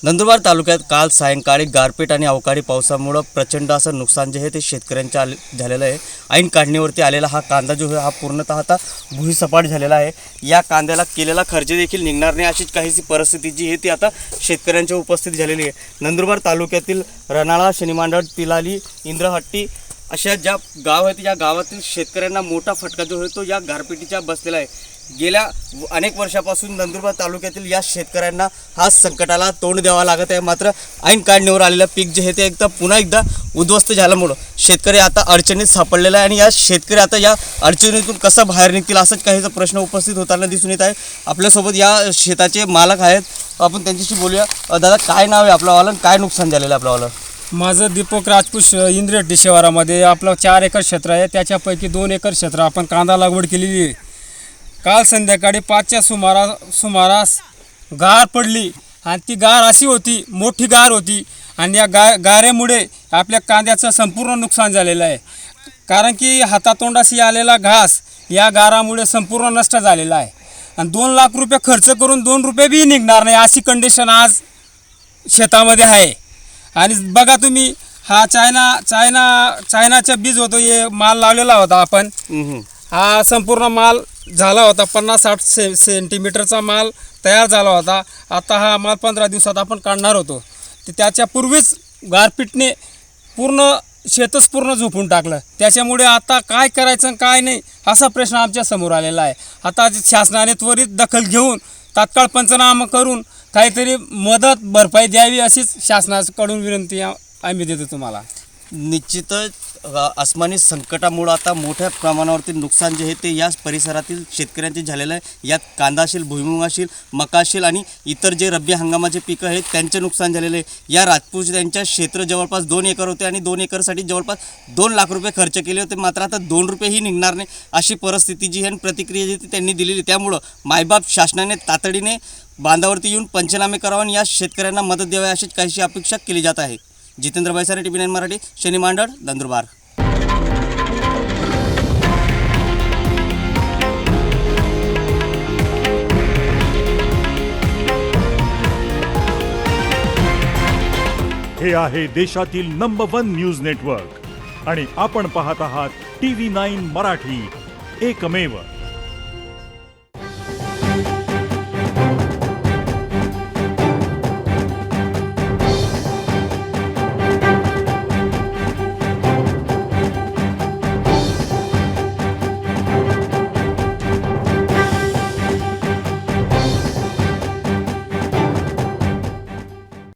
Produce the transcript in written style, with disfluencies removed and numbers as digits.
नंदुरबार तालुक्यात काल सायंकाळी गारपीट आणि अवकाळी पावसामुळे प्रचंड असं नुकसान जे आहे ते शेतकऱ्यांच्या झालेलं आहे। ऐन काढणीवरती आलेला हा कांदा जो आहे हा पूर्णतः आता भुईसपाट झालेला आहे। या कांद्याला केलेला खर्च देखील निघणार नाही अशीच काहीशी परिस्थिती जी आहे ती आता शेतकऱ्यांच्या उपस्थित झालेली आहे। नंदुरबार तालुक्यातील रनाळा, शनिमांडळ, तिलाली, इंद्रहट्टी अशा ज्या गाव आहेत या गावातील शेतकऱ्यांना मोठा फटका जो आहे तो या गारपिटीचा बसलेला आहे। गेल्या अनेक वर्षापासून नंदुरबार तालुक्यातील या शेतकऱ्यांना हा संकटाला तोंड द्यावा लागत आहे। मात्र ऐन काढणीवर आलेलं पीक जे आहे ते पुन्हा एकदा उद्ध्वस्त झाल्यामुळं शेतकरी आता अडचणीत सापडलेला आहे आणि या शेतकरी आता या अडचणीतून कसं बाहेर निघतील असाच काहीचा प्रश्न उपस्थित होताना दिसून येत आहे। आपल्यासोबत या शेताचे मालक आहेत, आपण त्यांच्याशी बोलूया। दादा, काय नाव आहे आपलं वालं, काय नुकसान झालेलं आहे आपलं वालं? माझं दीपक राजपूत इंद्रहट्टी शहरामध्ये आपलं 4 एकर क्षेत्र आहे। त्याच्यापैकी 2 एकर क्षेत्र आपण कांदा लागवड केलेली आहे। काल संध्याकाळी 5च्या सुमारास गार पडली आणि ती गार अशी होती, मोठी गार होती आणि या गाऱ्यामुळे आपल्या कांद्याचं संपूर्ण नुकसान झालेलं आहे। कारण की हातातोंडाशी आलेला घास या गारामुळे संपूर्ण नष्ट झालेला आहे आणि 2 लाख रुपये खर्च करून 2 रुपये बी निघणार नाही अशी कंडिशन आज शेतामध्ये आहे। आणि बघा तुम्ही, हा चायनाचा बीज होतो, हे माल लावलेला होता आपण। हा संपूर्ण माल झाला होता, 50-60 सेंटीमीटरचा माल तयार झाला होता। आता हा माल 15 दिवसात आपण काढणार होतो, तर त्याच्यापूर्वीच गारपीटने पूर्ण शेतच पूर्ण झोपून टाकलं। त्याच्यामुळे आता काय करायचं आणि काय नाही असा प्रश्न आमच्या समोर आलेला आहे। आता शासनाने त्वरित दखल घेऊन तात्काळ पंचनामा करून काहीतरी मदत भरपाई द्यावी अशीच शासनाकडून विनंती आम्ही देतो तुम्हाला। निश्चितच आसमानी संकटामुळे आता मोठ्या प्रमाणावरती नुकसान जे आहे ते या परिसरातील शेतकऱ्यांचे झालेलं आहे। यात कांदा असेल, भुईमुग असेल, मका असेल आणि इतर जे रब्बी हंगामाचे पिकं आहेत त्यांचे नुकसान झालेले आहे। या राजपूत यांच्या क्षेत्र जवळपास 2 एकर होते आणि 2 एकरसाठी जवळपास 2 लाख रुपये खर्च केले होते। मात्र आता 2 रुपयेही निघणार नाही अशी परिस्थिती जी आहे प्रतिक्रिया जी त्यांनी दिलेली। त्यामुळं मायबाप शासनाने तातडीने बांधावरती येऊन पंचनामे करावे आणि या शेतकऱ्यांना मदत द्यावी अशीच काहीशी अपेक्षा केली जात आहे। जितेंद्र बैसारे, TV9 मराठी, शनिमांडळ, नंदुरबार। हे आहे देशातील नंबर 1 न्यूज नेटवर्क आणि आपण पाहत आहात TV9 मराठी, एकमेव।